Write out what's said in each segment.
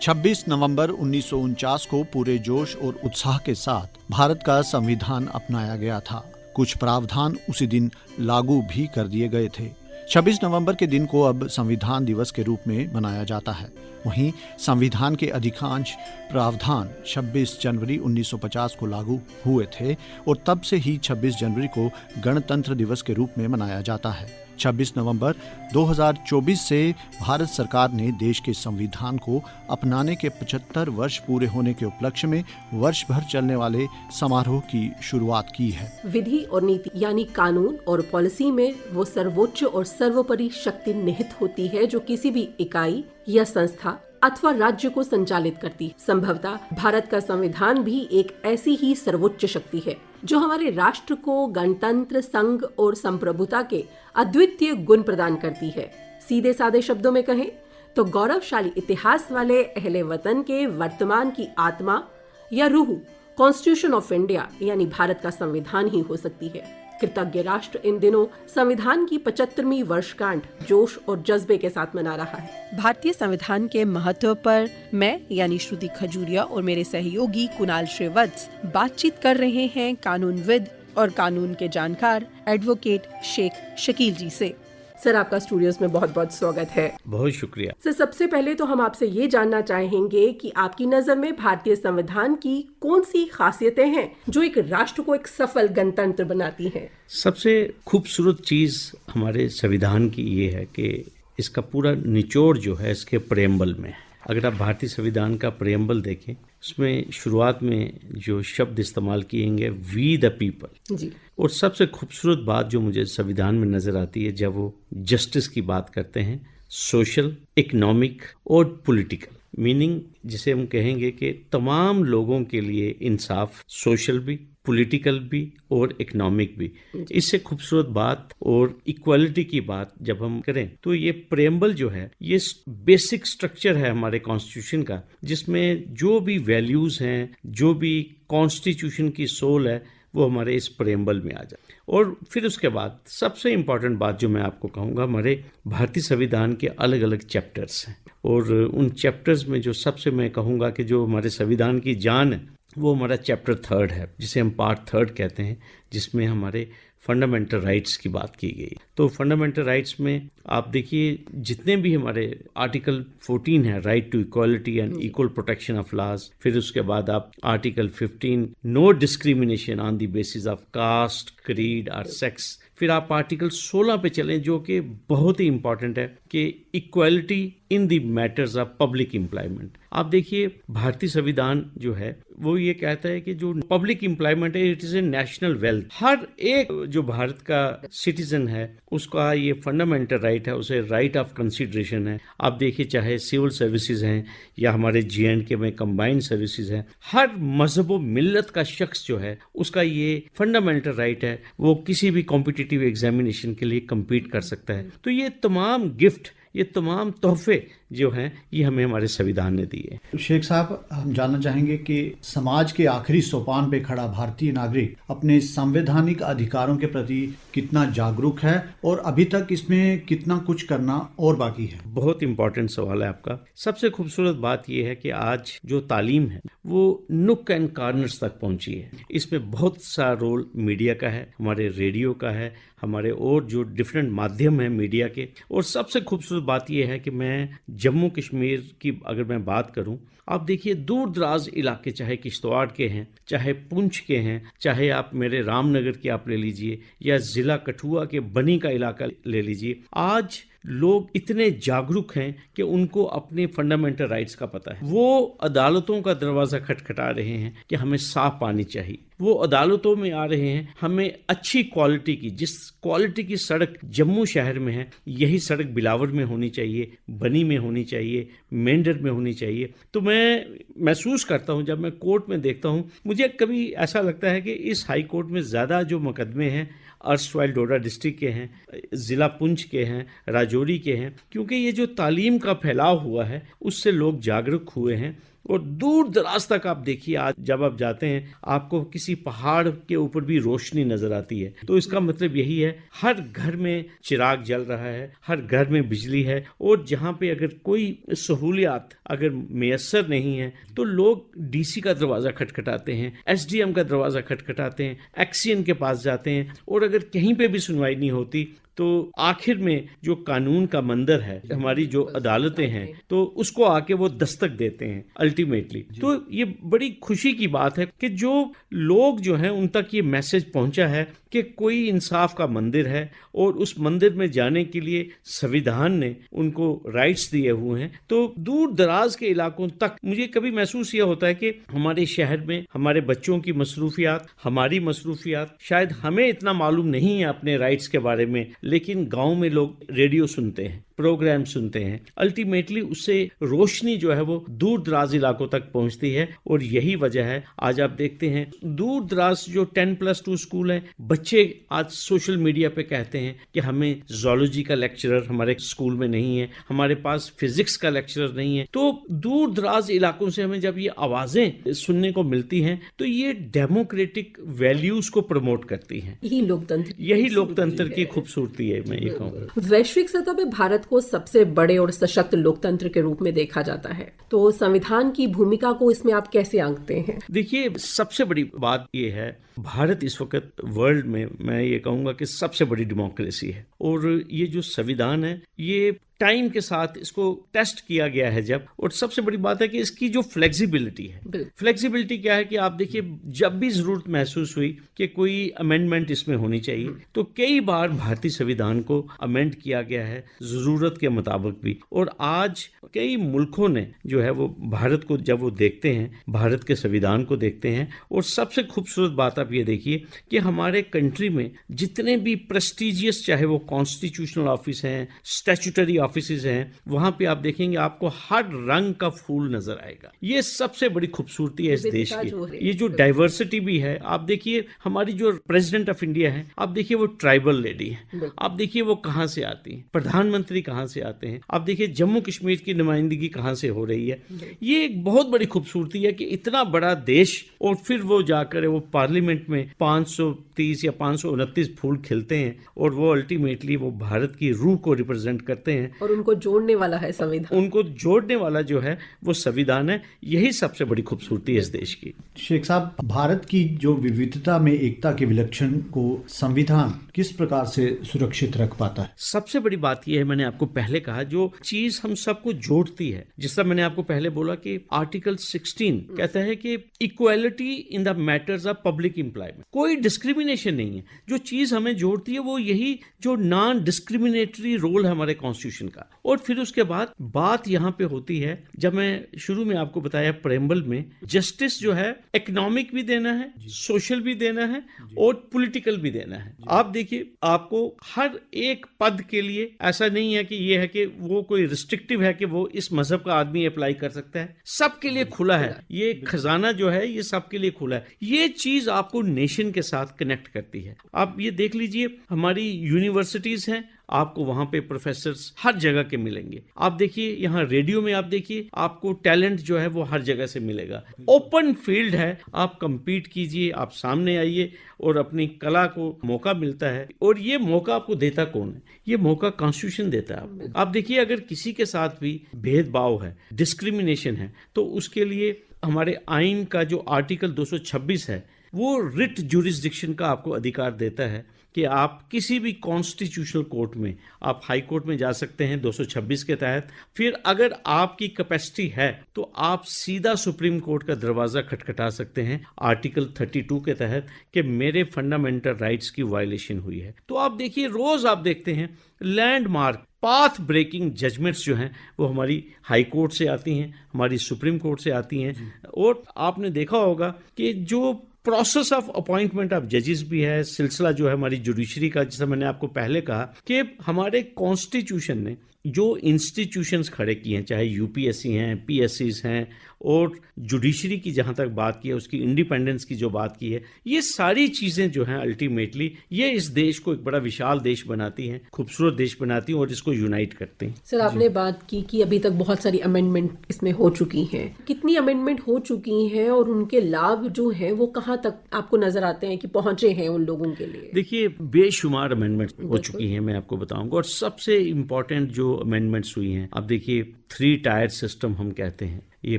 26 नवंबर 1949 को पूरे जोश और उत्साह के साथ भारत का संविधान अपनाया गया था। कुछ प्रावधान उसी दिन लागू भी कर दिए गए थे। 26 नवंबर के दिन को अब संविधान दिवस के रूप में मनाया जाता है। वहीं संविधान के अधिकांश प्रावधान 26 जनवरी 1950 को लागू हुए थे और तब से ही 26 जनवरी को गणतंत्र दिवस के रूप में मनाया जाता है। 26 नवंबर 2024 से भारत सरकार ने देश के संविधान को अपनाने के 75 वर्ष पूरे होने के उपलक्ष्य में वर्ष भर चलने वाले समारोह की शुरुआत की है। विधि और नीति यानी कानून और पॉलिसी में वो सर्वोच्च और सर्वोपरि शक्ति निहित होती है जो किसी भी इकाई या संस्था अथवा राज्य को संचालित करती है। संभवतः भारत का संविधान भी एक ऐसी ही सर्वोच्च शक्ति है जो हमारे राष्ट्र को गणतंत्र, संघ और संप्रभुता के अद्वितीय गुण प्रदान करती है। सीधे सादे शब्दों में कहें तो गौरवशाली इतिहास वाले अहले वतन के वर्तमान की आत्मा या रूह कॉन्स्टिट्यूशन ऑफ इंडिया यानी भारत का संविधान ही हो सकती है। कृतज्ञ राष्ट्र इन दिनों संविधान की 75वीं वर्षगांठ जोश और जज्बे के साथ मना रहा है। भारतीय संविधान के महत्व पर मैं यानी श्रुति खजूरिया और मेरे सहयोगी कुणाल श्रीवत्स बातचीत कर रहे हैं कानूनविद और कानून के जानकार एडवोकेट शेख शकील जी से। सर, आपका स्टूडियोज में बहुत बहुत स्वागत है। बहुत शुक्रिया सर, सबसे पहले तो हम आपसे ये जानना चाहेंगे कि आपकी नज़र में भारतीय संविधान की कौन सी खासियतें हैं जो एक राष्ट्र को एक सफल गणतंत्र बनाती हैं? सबसे खूबसूरत चीज़ हमारे संविधान की ये है कि इसका पूरा निचोड़ जो है इसके प्रेम्बल में है। अगर आप भारतीय संविधान का प्रेम्बल देखें, उसमें शुरुआत में जो शब्द इस्तेमाल किए वी द पीपल जी। और सबसे खूबसूरत बात जो मुझे संविधान में नजर आती है जब वो जस्टिस की बात करते हैं, सोशल, इकोनॉमिक और पॉलिटिकल, मीनिंग जिसे हम कहेंगे कि तमाम लोगों के लिए इंसाफ, सोशल भी, पॉलिटिकल भी और इकोनॉमिक भी। इससे खूबसूरत बात और इक्वालिटी की बात जब हम करें तो ये प्रेम्बल जो है ये बेसिक स्ट्रक्चर है हमारे कॉन्स्टिट्यूशन का, जिसमें जो भी वैल्यूज हैं, जो भी कॉन्स्टिट्यूशन की सोल है वो हमारे इस प्रेम्बल में आ जाए। और फिर उसके बाद सबसे इम्पॉर्टेंट बात जो मैं आपको कहूँगा, हमारे भारतीय संविधान के अलग अलग चैप्टर्स हैं और उन चैप्टर्स में जो सबसे मैं कहूँगा कि जो हमारे संविधान की जान है वो हमारा चैप्टर 3 है, जिसे हम पार्ट 3 कहते हैं, जिसमें हमारे फंडामेंटल राइट्स की बात की गई। तो फंडामेंटल राइट्स में आप देखिए जितने भी हमारे आर्टिकल 14 है, right to equality and equal protection of laws, फिर उसके बाद आप article 15 no discrimination on the basis of caste, creed और सेक्स, फिर आप आर्टिकल 16 पे चलें जो कि बहुत ही इंपॉर्टेंट है कि equality in the matters of public employment. आप देखिए भारतीय संविधान जो है वो ये कहता है कि जो पब्लिक एम्प्लॉयमेंट है it is a national wealth. हर एक जो भारत का सिटीजन है उसका ये फंडामेंटल राइट है, उसे राइट ऑफ कंसिडरेशन है। आप देखिए चाहे सिविल सर्विसेज हैं या हमारे JNK में कंबाइंड सर्विसेज हैं, हर मजहब व मिल्लत का शख्स जो है उसका ये फंडामेंटल राइट है, वो किसी भी कॉम्पिटिटिव एग्जामिनेशन के लिए compete कर सकता है। तो ये तमाम गिफ्ट, ये तमाम तोहफे जो हैं ये हमें हमारे संविधान ने दिए। शेख साहब, हम जानना चाहेंगे कि समाज के आखिरी सोपान पे खड़ा भारतीय नागरिक अपने संवैधानिक अधिकारों के प्रति कितना जागरूक है और अभी तक इसमें कितना कुछ करना और बाकी है? बहुत इंपॉर्टेंट सवाल है आपका। सबसे खूबसूरत बात यह है कि आज जो तालीम है वो नुक एंड कॉर्नर्स तक पहुंची है। इसमें बहुत सा रोल मीडिया का है, हमारे रेडियो का है, हमारे और जो डिफरेंट माध्यम है मीडिया के। और सबसे खूबसूरत बात यह है कि मैं जम्मू कश्मीर की अगर मैं बात करूं, आप देखिए दूर दराज इलाके, चाहे किश्तवाड़ के हैं, चाहे पुंछ के हैं, चाहे आप मेरे रामनगर के आप ले लीजिए या जिला कठुआ के बनी का इलाका ले लीजिए, आज लोग इतने जागरूक हैं कि उनको अपने फंडामेंटल राइट्स का पता है। वो अदालतों का दरवाजा खटखटा रहे हैं कि हमें साफ पानी चाहिए। वो अदालतों में आ रहे हैं, हमें अच्छी क्वालिटी की, जिस क्वालिटी की सड़क जम्मू शहर में है यही सड़क बिलावर में होनी चाहिए, बनी में होनी चाहिए, मेंढर में होनी चाहिए। तो मैं महसूस करता हूं, जब मैं कोर्ट में देखता हूं, मुझे कभी ऐसा लगता है कि इस हाई कोर्ट में ज़्यादा जो मुकदमे हैं अर्सवाइल डोडा डिस्ट्रिक्ट के हैं, ज़िला पुंछ के हैं, राजौरी के हैं, क्योंकि ये जो तालीम का फैलाव हुआ है उससे लोग जागरूक हुए हैं और दूर दराज तक आप देखिए, आज जब आप जाते हैं आपको किसी पहाड़ के ऊपर भी रोशनी नजर आती है। तो इसका मतलब यही है, हर घर में चिराग जल रहा है, हर घर में बिजली है, और जहाँ पे अगर कोई सहूलियात अगर मैसर नहीं है तो लोग डीसी का दरवाजा खटखटाते हैं, एसडीएम का दरवाजा खटखटाते हैं, एक्सीएन के पास जाते हैं, और अगर कहीं पे भी सुनवाई नहीं होती तो आखिर में जो कानून का मंदिर है, हमारी जो अदालतें हैं, तो उसको आके वो दस्तक देते हैं अल्टीमेटली। तो ये बड़ी खुशी की बात है कि जो लोग जो हैं उन तक ये मैसेज पहुंचा है कि कोई इंसाफ का मंदिर है, और उस मंदिर में जाने के लिए संविधान ने उनको राइट्स दिए हुए हैं। तो दूर दराज के इलाकों तक मुझे कभी महसूस ये होता है कि हमारे शहर में हमारे बच्चों की मसरूफियात, हमारी मसरूफियात, शायद हमें इतना मालूम नहीं है अपने राइट्स के बारे में, लेकिन गांव में लोग रेडियो सुनते हैं, प्रोग्राम सुनते हैं, अल्टीमेटली उससे रोशनी जो है वो दूर दराज इलाकों तक पहुंचती है। और यही वजह है, आज आप देखते हैं दूर दराज जो 10+2 स्कूल हैं, बच्चे आज सोशल मीडिया पे कहते हैं कि हमें ज़ूलॉजी का लेक्चरर हमारे स्कूल में नहीं है, हमारे पास फिजिक्स का लेक्चरर नहीं है। तो दूर दराज इलाकों से हमें जब ये आवाजें सुनने को मिलती हैं तो ये डेमोक्रेटिक वैल्यूज को प्रमोट करती हैं। यही लोकतंत्र की खूबसूरती है, मैं ये कहूँगा। वैश्विक सतह पे भारत को सबसे बड़े और सशक्त लोकतंत्र के रूप में देखा जाता है, तो संविधान की भूमिका को इसमें आप कैसे आंकते हैं? देखिए, सबसे बड़ी बात ये है, भारत इस वक्त वर्ल्ड में मैं ये कहूँगा कि सबसे बड़ी डेमोक्रेसी है, और ये जो संविधान है ये टाइम के साथ इसको टेस्ट किया गया है जब, और सबसे बड़ी बात है कि इसकी जो फ्लेक्सिबिलिटी है, फ्लेक्सिबिलिटी क्या है कि आप देखिए जब भी जरूरत महसूस हुई कि कोई अमेंडमेंट इसमें होनी चाहिए तो कई बार भारतीय संविधान को अमेंड किया गया है जरूरत के मुताबिक भी। और आज कई मुल्कों ने जो है वो भारत को जब वो देखते हैं, भारत के संविधान को देखते हैं, और सबसे खूबसूरत बात आप ये देखिए कि हमारे कंट्री में जितने भी प्रेस्टिजियस, चाहे वो कॉन्स्टिट्यूशनल ऑफिस हैं, स्टैट्यूटरी ऑफिसेज हैं, वहां पे आप देखेंगे आपको हर रंग का फूल नजर आएगा। ये सबसे बड़ी खूबसूरती है इस देश की। ये जो डाइवर्सिटी भी है, आप देखिए हमारी जो प्रेसिडेंट ऑफ इंडिया है, आप देखिए वो ट्राइबल लेडी है, आप देखिए वो कहां से आती है, प्रधानमंत्री कहां से आते हैं, आप देखिए जम्मू कश्मीर की नुमाइंदगी कहां से हो रही है। ये एक बहुत बड़ी खूबसूरती है कि इतना बड़ा देश, और फिर वो जाकर वो पार्लियामेंट में 530 या 529 फूल खिलते हैं, और वो अल्टीमेटली वो भारत की रूह को रिप्रेजेंट करते हैं, और उनको जोड़ने वाला है संविधान। उनको जोड़ने वाला जो है वो संविधान है। यही सबसे बड़ी खूबसूरती है इस देश की। शेख साहब, भारत की जो विविधता में एकता के विलक्षण को संविधान किस प्रकार से सुरक्षित रख पाता है? सबसे बड़ी बात यह है, मैंने आपको पहले कहा, जो चीज हम सबको जोड़ती है, जिस तरह मैंने आपको पहले बोला कि आर्टिकल 16 कहता है कि equality in the matters of public employment, कोई डिस्क्रिमिनेशन नहीं है। जो चीज हमें जोड़ती है वो यही जो नॉन डिस्क्रिमिनेटरी रोल है हमारे कॉन्स्टिट्यूशन का। और फिर उसके बाद बात यहाँ पे होती है, जब मैं शुरू में आपको बताया प्रेम्बल में, जस्टिस जो है इकोनॉमिक भी देना है, सोशल भी देना है, और पॉलिटिकल भी देना है। आप देखिए, आपको हर एक पद के लिए ऐसा नहीं है कि ये है कि वो कोई रिस्ट्रिक्टिव है कि वो इस मजहब का आदमी अप्लाई कर सकता है, सबके लिए खुला है। ये खजाना जो है ये सबके लिए खुला है। ये चीज आपको नेशन के साथ कनेक्ट करती है। आप ये देख लीजिए, हमारी यूनिवर्सिटीज हैं, आपको वहां पे प्रोफेसर्स हर जगह के मिलेंगे। आप देखिए यहाँ रेडियो में, आप देखिए आपको टैलेंट जो है वो हर जगह से मिलेगा। ओपन फील्ड है, आप compete कीजिए, आप सामने आइए और अपनी कला को मौका मिलता है। और ये मौका आपको देता कौन है? ये मौका कॉन्स्टिट्यूशन देता है आपको। आप देखिए, अगर किसी के साथ भी भेदभाव है, डिस्क्रिमिनेशन है, तो उसके लिए हमारे आइन का जो आर्टिकल 226 है वो रिट ज्यूरिसडिक्शन का आपको अधिकार देता है कि आप किसी भी कॉन्स्टिट्यूशनल कोर्ट में, आप हाई कोर्ट में जा सकते हैं 226 के तहत। फिर अगर आपकी कैपेसिटी है तो आप सीधा सुप्रीम कोर्ट का दरवाजा खटखटा सकते हैं आर्टिकल 32 के तहत कि मेरे फंडामेंटल राइट्स की वायलेशन हुई है। तो आप देखिए, रोज आप देखते हैं लैंडमार्क पाथ ब्रेकिंग जजमेंट्स जो हैं वो हमारी हाई कोर्ट से आती हैं, हमारी सुप्रीम कोर्ट से आती हैं। और आपने देखा होगा कि जो प्रोसेस ऑफ अपॉइंटमेंट ऑफ जजेस भी है, सिलसिला जो है हमारी जुडिशरी का, जैसा मैंने आपको पहले कहा कि हमारे कॉन्स्टिट्यूशन ने जो इंस्टीट्यूशंस खड़े किए हैं, चाहे यूपीएससी हैं, पीएससीज हैं, और जुडिशरी की जहाँ तक बात की है, उसकी इंडिपेंडेंस की जो बात की है, ये सारी चीज़ें जो हैं अल्टीमेटली ये इस देश को एक बड़ा विशाल देश बनाती हैं, खूबसूरत देश बनाती हैं और इसको यूनाइट करते हैं। सर, आपने बात की कि अभी तक बहुत सारी अमेंडमेंट इसमें हो चुकी हैं। कितनी अमेंडमेंट हो चुकी हैं और उनके लाभ जो हैं वो कहाँ तक आपको नजर आते हैं कि पहुंचे हैं उन लोगों के लिए? देखिए, बेशुमार अमेंडमेंट हो चुकी हैं, मैं आपको बताऊंगा। और सबसे इम्पोर्टेंट जो अमेंडमेंट्स हुई हैं, अब देखिए 3 टायर सिस्टम हम कहते हैं, ये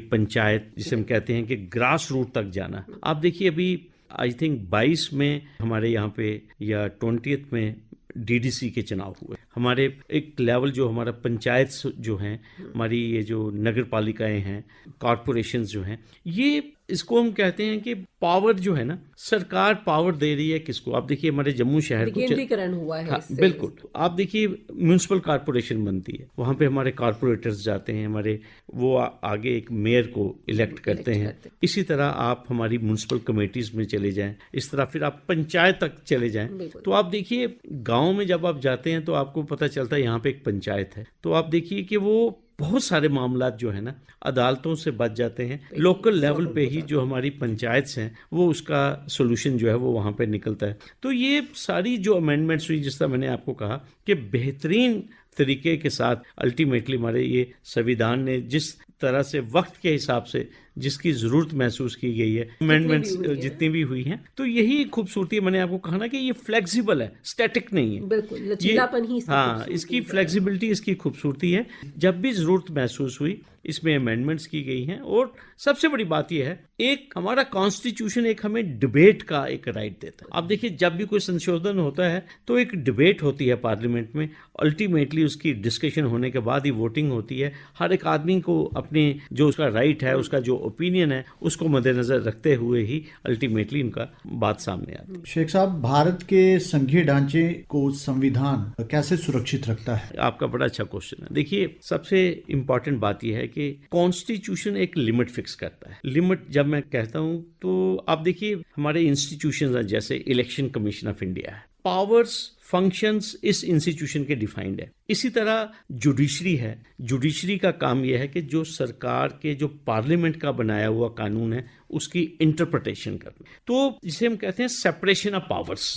पंचायत जिसे हम कहते हैं कि ग्रास रूट तक जाना। आप देखिए अभी आई थिंक 22 में हमारे यहाँ पे या 20 में डीडीसी के चुनाव हुए। हमारे एक लेवल जो हमारा पंचायत जो हैं, हमारी ये जो नगर पालिकाएं हैं, कॉरपोरेशंस जो हैं, ये इसको हम कहते हैं कि पावर जो है ना, सरकार पावर दे रही है किसको। आप देखिए हमारे जम्मू शहर को विकेंद्रीकरण हुआ है। हाँ, बिल्कुल। आप देखिए म्यूनिसिपल कॉरपोरेशन बनती है, वहाँ पे हमारे कॉरपोरेटर्स जाते हैं, हमारे वो आगे एक मेयर को इलेक्ट करते हैं। इसी तरह आप हमारी म्यूनिसिपल कमेटीज में चले जाएं, इस तरह फिर आप पंचायत तक चले जाएं, तो आप देखिए गाँव में जब आप जाते हैं तो आपको पता चलता है यहाँ पे एक पंचायत है, तो आप देखिए कि वो बहुत सारे मामलात जो है ना अदालतों से बच जाते हैं। लोकल लेवल पे ही जो हमारी पंचायत हैं वो उसका सोल्यूशन जो है वो वहाँ पे निकलता है। तो ये सारी जो अमेंडमेंट्स हुई, जिस तरह मैंने आपको कहा कि बेहतरीन तरीके के साथ अल्टीमेटली हमारे ये संविधान ने जिस तरह से वक्त के हिसाब से जिसकी जरूरत महसूस की गई है, अमेंडमेंट्स जितनी भी हुई हैं, तो यही खूबसूरती है। मैंने आपको कहा ना कि ये फ्लेक्सिबल है, स्टैटिक नहीं है, बिल्कुल लचीलापन ही इसकी खूबसूरती इसकी फ्लेक्सिबिलिटी इसकी खूबसूरती है। जब भी जरूरत महसूस हुई इसमें अमेंडमेंट्स की गई हैं। और सबसे बड़ी बात यह है, एक हमारा कॉन्स्टिट्यूशन एक हमें डिबेट का एक राइट देता है। आप देखिए जब भी कोई संशोधन होता है तो एक डिबेट होती है पार्लियामेंट में, अल्टीमेटली उसकी डिस्कशन होने के बाद ही वोटिंग होती है। हर एक आदमी को अपने जो उसका राइट है, उसका जो ओपिनियन है, उसको मद्देनजर रखते हुए ही अल्टीमेटली इनका बात सामने आती है। शेख साहब, भारत के संघीय ढांचे को संविधान कैसे सुरक्षित रखता है? आपका बड़ा अच्छा क्वेश्चन है। देखिए सबसे इंपॉर्टेंट बात यह है कि कॉन्स्टिट्यूशन एक लिमिट फिक्स करता है। लिमिट जब मैं कहता हूं तो आप देखिए हमारे इंस्टीट्यूशंस हैं, जैसे इलेक्शन कमीशन ऑफ इंडिया है, पावर्स फंक्शंस इस इंस्टीट्यूशन के डिफाइंड है। इसी तरह जुडिशरी है, जुडिशरी का काम यह है कि जो सरकार के जो पार्लियामेंट का बनाया हुआ कानून है उसकी इंटरप्रिटेशन करना, तो जिसे हम कहते हैं सेपरेशन ऑफ पावर्स।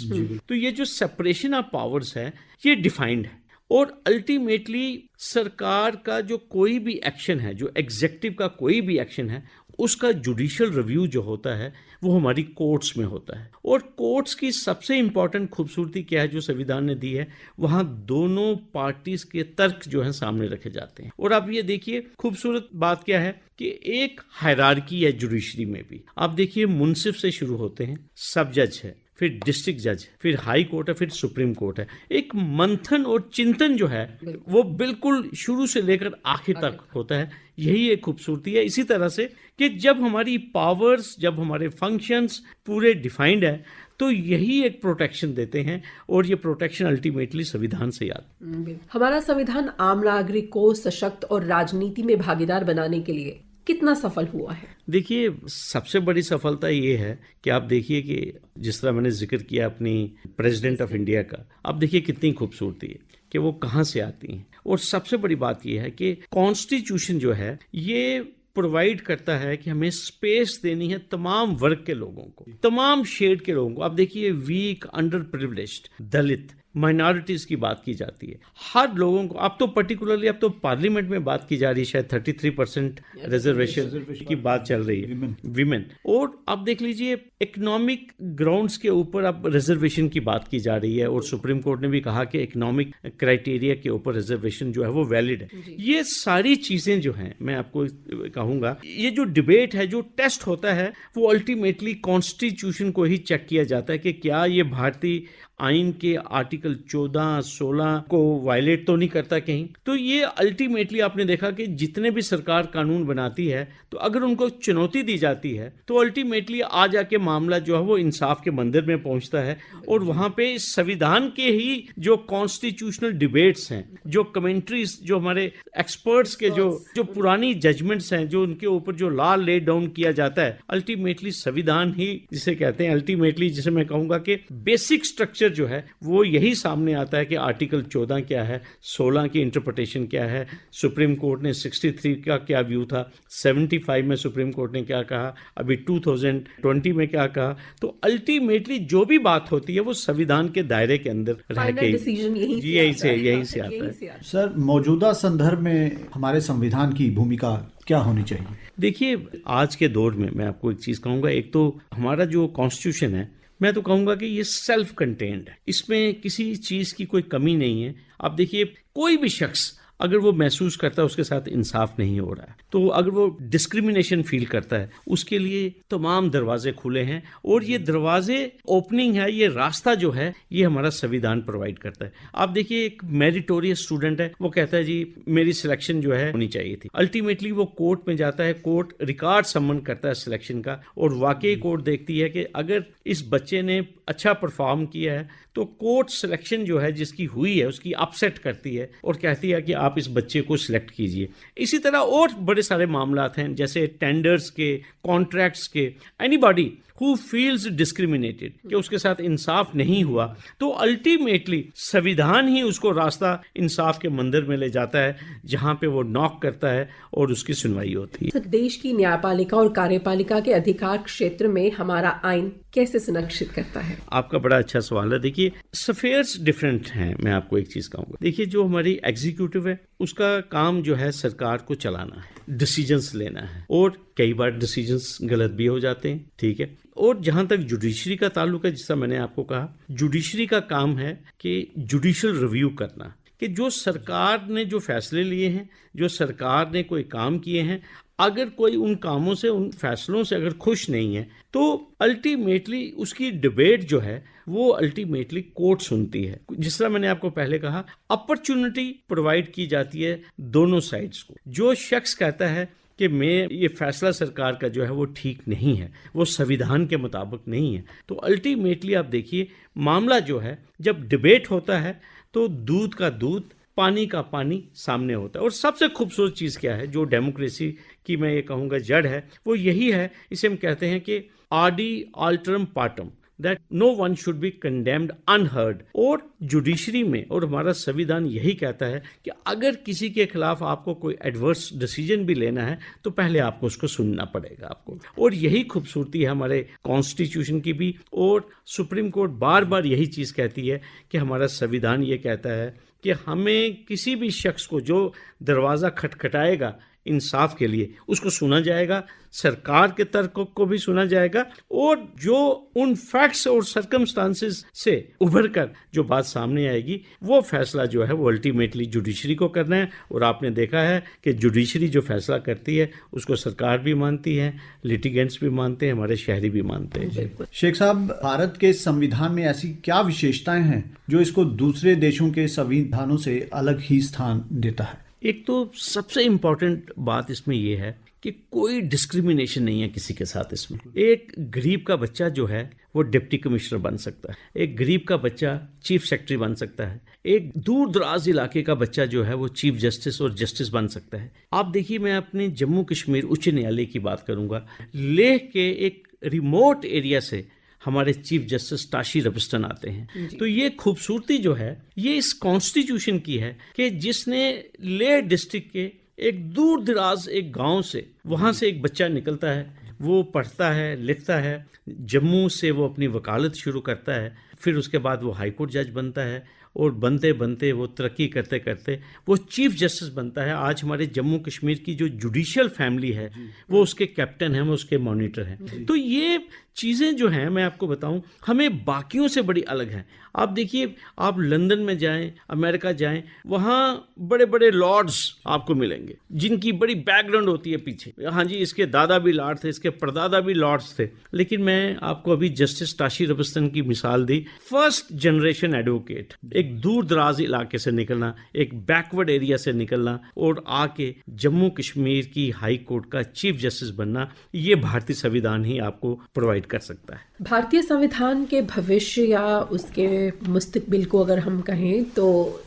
तो ये जो सेपरेशन ऑफ पावर्स है ये डिफाइंड है। और अल्टीमेटली सरकार का जो कोई भी एक्शन है, जो एग्जीक्यूटिव का कोई भी एक्शन है, उसका जुडिशियल रिव्यू जो होता है वो हमारी कोर्ट्स में होता है। और कोर्ट्स की सबसे इंपॉर्टेंट खूबसूरती क्या है जो संविधान ने दी है, वहां दोनों पार्टीज के तर्क जो है सामने रखे जाते हैं। और आप ये देखिए खूबसूरत बात क्या है कि एक हायरार्की है जुडिशरी में भी। आप देखिए मुंसिफ से शुरू होते हैं, सब जज है, फिर डिस्ट्रिक्ट जज, फिर हाई कोर्ट है, फिर सुप्रीम कोर्ट है। एक मंथन और चिंतन जो है वो बिल्कुल शुरू से लेकर आखिर तक होता है। यही एक खूबसूरती है। इसी तरह से कि जब हमारी पावर्स, जब हमारे फंक्शंस पूरे डिफाइंड है, तो यही एक प्रोटेक्शन देते हैं। और ये प्रोटेक्शन अल्टीमेटली संविधान से आता। हमारा संविधान आम नागरिक को सशक्त और राजनीति में भागीदार बनाने के लिए कितना सफल हुआ है? देखिए सबसे बड़ी सफलता ये है कि आप देखिए कि जिस तरह मैंने जिक्र किया अपनी प्रेसिडेंट ऑफ इंडिया का, आप देखिए कितनी खूबसूरती है कि वो कहाँ से आती हैं। और सबसे बड़ी बात ये है कि कॉन्स्टिट्यूशन जो है ये प्रोवाइड करता है कि हमें स्पेस देनी है तमाम वर्ग के लोगों को, तमाम शेड के लोगों को। आप देखिए वीक, अंडर प्रिविलेज्ड, दलित, माइनॉरिटीज की बात की जाती है, हर लोगों को। अब तो पर्टिकुलरली अब तो पार्लियामेंट में बात की जा रही है, शायद 33% रिजर्वेशन की बात चल रही है, विमेन। और अब देख लीजिए इकोनॉमिक ग्राउंड्स के ऊपर अब रिजर्वेशन की बात की जा रही है। और सुप्रीम कोर्ट ने भी कहा कि इकोनॉमिक क्राइटेरिया के ऊपर रिजर्वेशन जो है वो वैलिड है। ये सारी चीजें जो हैं, मैं आपको कहूंगा, ये जो डिबेट है, जो टेस्ट होता है, वो अल्टीमेटली कॉन्स्टिट्यूशन को ही चेक किया जाता है कि क्या ये भारतीय आइन के आर्टिकल 14, 16 को वायलेट तो नहीं करता कहीं। तो ये अल्टीमेटली आपने देखा कि जितने भी सरकार कानून बनाती है, तो अगर उनको चुनौती दी जाती है तो अल्टीमेटली आ जाके मामला जो है वो इंसाफ के मंदिर में पहुंचता है और वहां पे संविधान के ही जो कॉन्स्टिट्यूशनल डिबेट्स हैं, जो कमेंट्रीज, जो हमारे एक्सपर्ट्स के जो पुरानी जजमेंट्स हैं, जो उनके ऊपर जो लॉ ले डाउन किया जाता है, अल्टीमेटली संविधान ही जिसे कहते हैं, अल्टीमेटली जिसे मैं कहूंगा कि बेसिक स्ट्रक्चर जो है वो यही सामने आता है कि आर्टिकल 14 क्या है, 16 की इंटरप्रिटेशन क्या है, सुप्रीम कोर्ट ने 63 का क्या व्यू था, 75 में सुप्रीम कोर्ट ने क्या कहा, अभी 2020 में क्या कहा। तो अल्टीमेटली जो भी बात होती है वो संविधान के दायरे के अंदर रह के यही से आता है। सर, मौजूदा संदर्भ में हमारे संविधान की भूमिका क्या होनी चाहिए? देखिए, आज के दौर में मैं आपको एक चीज कहूंगा, एक तो हमारा जो कॉन्स्टिट्यूशन है, मैं तो कहूंगा कि ये सेल्फ कंटेन्ड है, इसमें किसी चीज की कोई कमी नहीं है। आप देखिए, कोई भी शख्स अगर वो महसूस करता है उसके साथ इंसाफ नहीं हो रहा है, तो अगर वो डिस्क्रिमिनेशन फील करता है, उसके लिए तमाम दरवाजे खुले हैं और ये दरवाजे ओपनिंग है, ये रास्ता जो है ये हमारा संविधान प्रोवाइड करता है। आप देखिए, एक मेरिटोरियस स्टूडेंट है, वो कहता है जी मेरी सिलेक्शन जो है होनी चाहिए थी, अल्टीमेटली वो कोर्ट में जाता है, कोर्ट रिकॉर्ड सम्मन करता है सिलेक्शन का और वाकई कोर्ट देखती है कि अगर इस बच्चे ने अच्छा परफॉर्म किया है तो कोर्ट सिलेक्शन जो है जिसकी हुई है उसकी अपसेट करती है और कहती है कि आप इस बच्चे को सिलेक्ट कीजिए। इसी तरह और बड़े सारे मामलात हैं, जैसे टेंडर्स के, कॉन्ट्रैक्ट्स के, एनीबॉडी हु फील्स डिस्क्रिमिनेटेड, कि उसके साथ इंसाफ नहीं हुआ, तो अल्टीमेटली संविधान ही उसको रास्ता इंसाफ के मंदिर में ले जाता है, जहां पे वो नॉक करता है और उसकी सुनवाई होती है। देश की न्यायपालिका और कार्यपालिका के अधिकार क्षेत्र में हमारा आइन कैसे सुनिश्चित करता है? आपका बड़ा अच्छा सवाल है। देखिए, स्फीयर्स डिफरेंट हैं। मैं आपको एक चीज कहूंगा, देखिए, जो हमारी एग्जीक्यूटिव है उसका काम जो है सरकार को चलाना है, डिसीजंस लेना है, और कई बार डिसीजंस गलत भी हो जाते हैं, ठीक है। और जहां तक जुडिशरी का ताल्लुक है, जिसका मैंने आपको कहा, जुडिशरी का काम है कि जुडिशियल रिव्यू करना, कि जो सरकार ने जो फैसले लिए हैं, जो सरकार ने कोई काम किए हैं, अगर कोई उन कामों से, उन फैसलों से अगर खुश नहीं है, तो अल्टीमेटली उसकी डिबेट जो है वो अल्टीमेटली कोर्ट सुनती है। जिस तरह मैंने आपको पहले कहा, अपॉर्चुनिटी प्रोवाइड की जाती है दोनों साइड्स को। जो शख्स कहता है कि मैं ये फैसला सरकार का जो है वो ठीक नहीं है, वो संविधान के मुताबिक नहीं है, तो अल्टीमेटली आप देखिए, मामला जो है जब डिबेट होता है तो दूध का दूध, पानी का पानी सामने होता है। और सबसे खूबसूरत चीज़ क्या है, जो डेमोक्रेसी की मैं ये कहूँगा जड़ है, वो यही है, इसे हम कहते हैं कि आडी अल्टरम पार्टम, that no one should be condemned unheard. और जुडिशरी में और हमारा संविधान यही कहता है कि अगर किसी के खिलाफ आपको कोई एडवर्स डिसीजन भी लेना है तो पहले आपको उसको सुनना पड़ेगा आपको। और यही खूबसूरती है हमारे कॉन्स्टिट्यूशन की भी, और सुप्रीम कोर्ट बार बार यही चीज़ कहती है कि हमारा संविधान ये कहता है कि हमें किसी भी शख्स को जो दरवाज़ा खटखटाएगा इंसाफ के लिए, उसको सुना जाएगा, सरकार के तर्क को भी सुना जाएगा, और जो उन फैक्ट्स और सर्कमस्टांसेस से उभर कर जो बात सामने आएगी, वो फैसला जो है वो अल्टीमेटली जुडिशरी को करना है। और आपने देखा है कि जुडिशरी जो फैसला करती है उसको सरकार भी मानती है, लिटिगेंट्स भी मानते हैं, हमारे शहरी भी मानते हैं। शेख साहब, भारत के संविधान में ऐसी क्या विशेषताएं हैं जो इसको दूसरे देशों के संविधानों से अलग ही स्थान देता है? एक तो सबसे इम्पोर्टेंट बात इसमें यह है कि कोई डिस्क्रिमिनेशन नहीं है किसी के साथ इसमें। एक गरीब का बच्चा जो है वो डिप्टी कमिश्नर बन सकता है, एक गरीब का बच्चा चीफ सेक्रेटरी बन सकता है, एक दूर दराज इलाके का बच्चा जो है वो चीफ जस्टिस और जस्टिस बन सकता है। आप देखिए, मैं अपने जम्मू कश्मीर उच्च न्यायालय की बात करूंगा, लेह के एक रिमोट एरिया से हमारे चीफ जस्टिस ताशी रबिस्टन आते हैं। तो ये खूबसूरती जो है ये इस कॉन्स्टिट्यूशन की है कि जिसने लेह डिस्ट्रिक्ट के एक दूर दराज एक गांव से, वहां से एक बच्चा निकलता है, वो पढ़ता है, लिखता है, जम्मू से वो अपनी वकालत शुरू करता है, फिर उसके बाद वो हाई कोर्ट जज बनता है, और बनते बनते वो तरक्की करते करते वो चीफ जस्टिस बनता है। आज हमारे जम्मू कश्मीर की जो जुडिशियल फैमिली है वो उसके कैप्टन हैं, वो उसके मॉनिटर हैं। तो ये चीज़ें जो हैं, मैं आपको बताऊं, हमें बाकियों से बड़ी अलग हैं। आप देखिए, आप लंदन में जाएं, अमेरिका जाएं, वहाँ बड़े बड़े लॉर्ड्स आपको मिलेंगे जिनकी बड़ी बैकग्राउंड होती है पीछे। हाँ जी, इसके दादा भी लॉर्ड थे, इसके परदादा भी लॉर्ड्स थे। लेकिन मैं आपको अभी जस्टिस ताशी रबिस्टन की मिसाल दी, फर्स्ट जनरेशन एडवोकेट, एक दूर दराज इलाके से निकलना, एक बैकवर्ड एरिया से निकलना और आके जम्मू कश्मीर की हाई कोर्ट का चीफ जस्टिस बनना, ये भारतीय संविधान ही आपको प्रोवाइड कर सकता है। भारतीय संविधान के भविष्य या उसके मुस्तकबिल को अगर हम कहें तो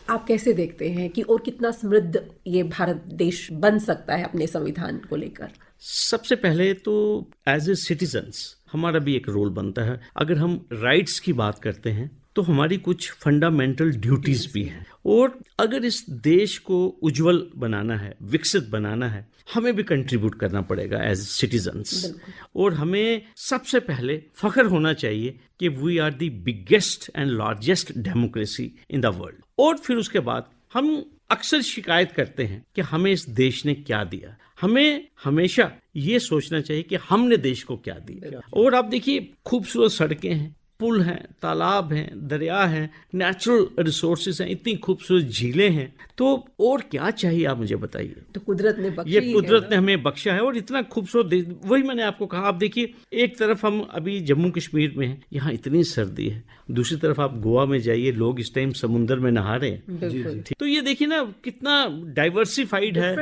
आप कैसे देखते हैं कि और कितना समृद्ध ये भारत देश बन सकता है अपने संविधान को लेकर? सबसे पहले तो एज ए सिटीजन्स हमारा भी एक रोल बनता है। अगर हम राइट्स की बात करते हैं तो हमारी कुछ फंडामेंटल ड्यूटीज भी हैं, और अगर इस देश को उज्जवल बनाना है, विकसित बनाना है, हमें भी कंट्रीब्यूट करना पड़ेगा एज सिटीजन्स। और हमें सबसे पहले फख्र होना चाहिए कि we are the biggest and largest democracy in the world. और फिर उसके बाद हम अक्सर शिकायत करते हैं कि हमें इस देश ने क्या दिया। हमें हमेशा ये सोचना चाहिए कि हमने देश को क्या दिया। और आप देखिए, खूबसूरत सड़कें हैं, पुल हैं, तालाब हैं, दरिया हैं, नेचुरल रिसोर्सेज हैं, इतनी खूबसूरत झीलें हैं, तो और क्या चाहिए आप मुझे बताइए। तो कुदरत ने बख्शी, ये कुदरत ने हमें बख्शा है, और इतना खूबसूरत देश। वही मैंने आपको कहा, आप देखिए, एक तरफ हम अभी जम्मू कश्मीर में हैं, यहाँ इतनी सर्दी है, दूसरी तरफ आप गोवा में जाइए, लोग इस टाइम समुद्र में नहा रहे हैं। तो ये देखिए ना, कितना डाइवर्सिफाइड है,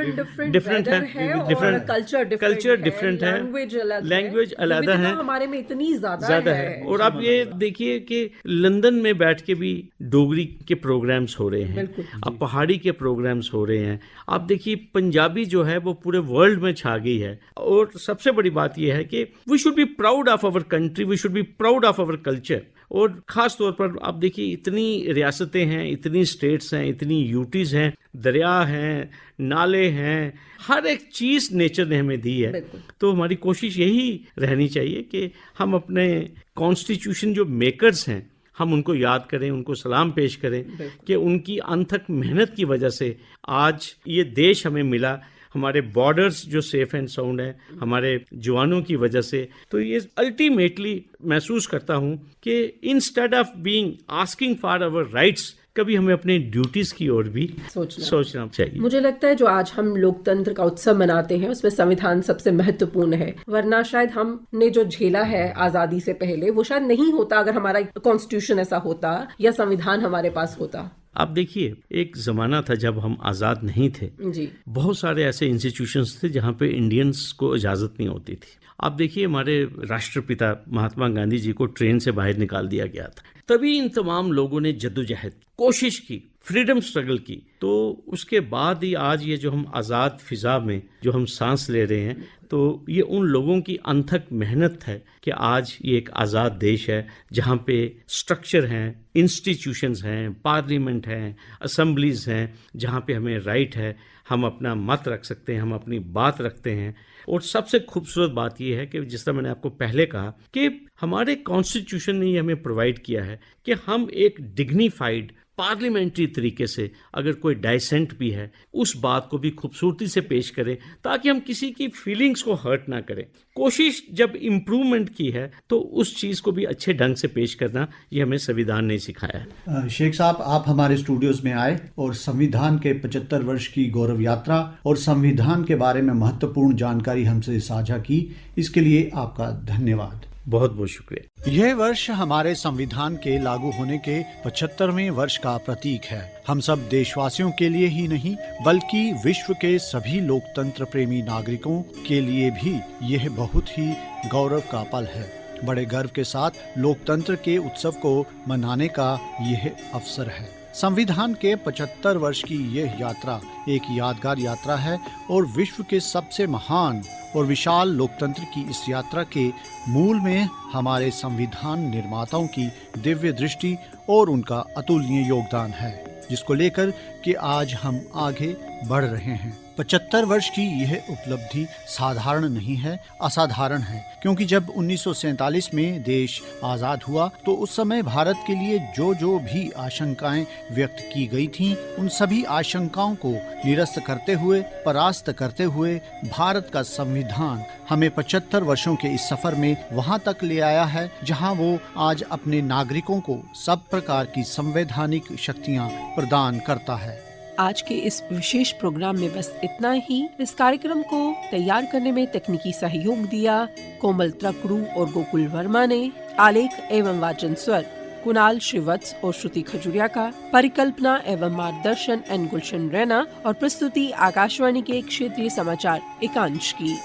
डिफरेंट है, डिफरेंट कल्चर डिफरेंट है, लैंग्वेज अलग है, हमारे में इतनी ज्यादा है। और आप ये देखिए कि लंदन में बैठ के भी डोगरी के प्रोग्राम्स हो रहे हैं, अब पहाड़ी के प्रोग्राम्स हो रहे हैं। आप देखिए, पंजाबी जो है वो पूरे वर्ल्ड में छा गई है। और सबसे बड़ी बात यह है कि we should be proud of our country, we should be proud of our culture. और ख़ास तौर पर आप देखिए, इतनी रियासतें हैं, इतनी स्टेट्स हैं, इतनी यूटीज़ हैं, दरिया हैं, नाले हैं, हर एक चीज़ नेचर ने हमें दी है। तो हमारी कोशिश यही रहनी चाहिए कि हम अपने कॉन्स्टिट्यूशन जो मेकर्स हैं, हम उनको याद करें, उनको सलाम पेश करें कि उनकी अनथक मेहनत की वजह से आज ये देश हमें मिला। हमारे बॉर्डर्स जो सेफ एंड साउंड है हमारे जवानों की वजह से। तो ये अल्टीमेटली महसूस करता हूँ कि instead of being asking for our rights, कभी हमें अपने ड्यूटीज की ओर भी सोचना चाहिए। मुझे लगता है जो आज हम लोकतंत्र का उत्सव मनाते हैं उसमें संविधान सबसे महत्वपूर्ण है, वरना शायद हमने जो झेला है आजादी से पहले वो शायद नहीं होता अगर हमारा कॉन्स्टिट्यूशन ऐसा होता या संविधान हमारे पास होता। आप देखिए, एक जमाना था जब हम आज़ाद नहीं थे जी, बहुत सारे ऐसे इंस्टीट्यूशंस थे जहाँ पे इंडियंस को इजाज़त नहीं होती थी। आप देखिए, हमारे राष्ट्रपिता महात्मा गांधी जी को ट्रेन से बाहर निकाल दिया गया था, तभी इन तमाम लोगों ने जद्दोजहद कोशिश की, फ्रीडम स्ट्रगल की। तो उसके बाद ही आज ये जो हम आज़ाद फिजा में जो हम सांस ले रहे हैं, तो ये उन लोगों की अनथक मेहनत है कि आज ये एक आज़ाद देश है जहाँ पे स्ट्रक्चर हैं, इंस्टीट्यूशंस हैं, पार्लियामेंट हैं, असम्बलीज हैं, जहाँ पे हमें राइट है, हम अपना मत रख सकते हैं, हम अपनी बात रखते हैं। और सबसे खूबसूरत बात यह है कि जिस तरह मैंने आपको पहले कहा कि हमारे कॉन्स्टिट्यूशन ने हमें प्रोवाइड किया है कि हम एक डिग्निफाइड पार्लियामेंट्री तरीके से अगर कोई डाइसेंट भी है उस बात को भी खूबसूरती से पेश करें, ताकि हम किसी की फीलिंग्स को हर्ट ना करें। कोशिश जब इम्प्रूवमेंट की है तो उस चीज़ को भी अच्छे ढंग से पेश करना, ये हमें संविधान ने सिखाया है। शेख साहब, आप हमारे स्टूडियोज में आए और संविधान के 75 वर्ष की गौरव यात्रा और संविधान के बारे में महत्वपूर्ण जानकारी हमसे साझा की, इसके लिए आपका धन्यवाद। बहुत बहुत शुक्रिया। यह वर्ष हमारे संविधान के लागू होने के 75वें वर्ष का प्रतीक है। हम सब देशवासियों के लिए ही नहीं बल्कि विश्व के सभी लोकतंत्र प्रेमी नागरिकों के लिए भी यह बहुत ही गौरव का पल है। बड़े गर्व के साथ लोकतंत्र के उत्सव को मनाने का यह अवसर है। संविधान के 75 वर्ष की यह यात्रा एक यादगार यात्रा है और विश्व के सबसे महान और विशाल लोकतंत्र की इस यात्रा के मूल में हमारे संविधान निर्माताओं की दिव्य दृष्टि और उनका अतुलनीय योगदान है, जिसको लेकर कि आज हम आगे बढ़ रहे हैं। 75 वर्ष की यह उपलब्धि साधारण नहीं है, असाधारण है, क्योंकि जब 1947 में देश आजाद हुआ तो उस समय भारत के लिए जो भी आशंकाएं व्यक्त की गई थीं, उन सभी आशंकाओं को निरस्त करते हुए, परास्त करते हुए भारत का संविधान हमें 75 वर्षों के इस सफर में वहां तक ले आया है जहां वो आज अपने नागरिकों को सब प्रकार की संवैधानिक शक्तियां प्रदान करता है। आज के इस विशेष प्रोग्राम में बस इतना ही। इस कार्यक्रम को तैयार करने में तकनीकी सहयोग दिया कोमल त्रकरू और गोकुल वर्मा ने। आलेख एवं वाचन स्वर कुणाल श्रीवत्स और श्रुति खजुरिया का, परिकल्पना एवं मार्गदर्शन एन गुलशन रैना और प्रस्तुति आकाशवाणी के क्षेत्रीय समाचार एकांश की।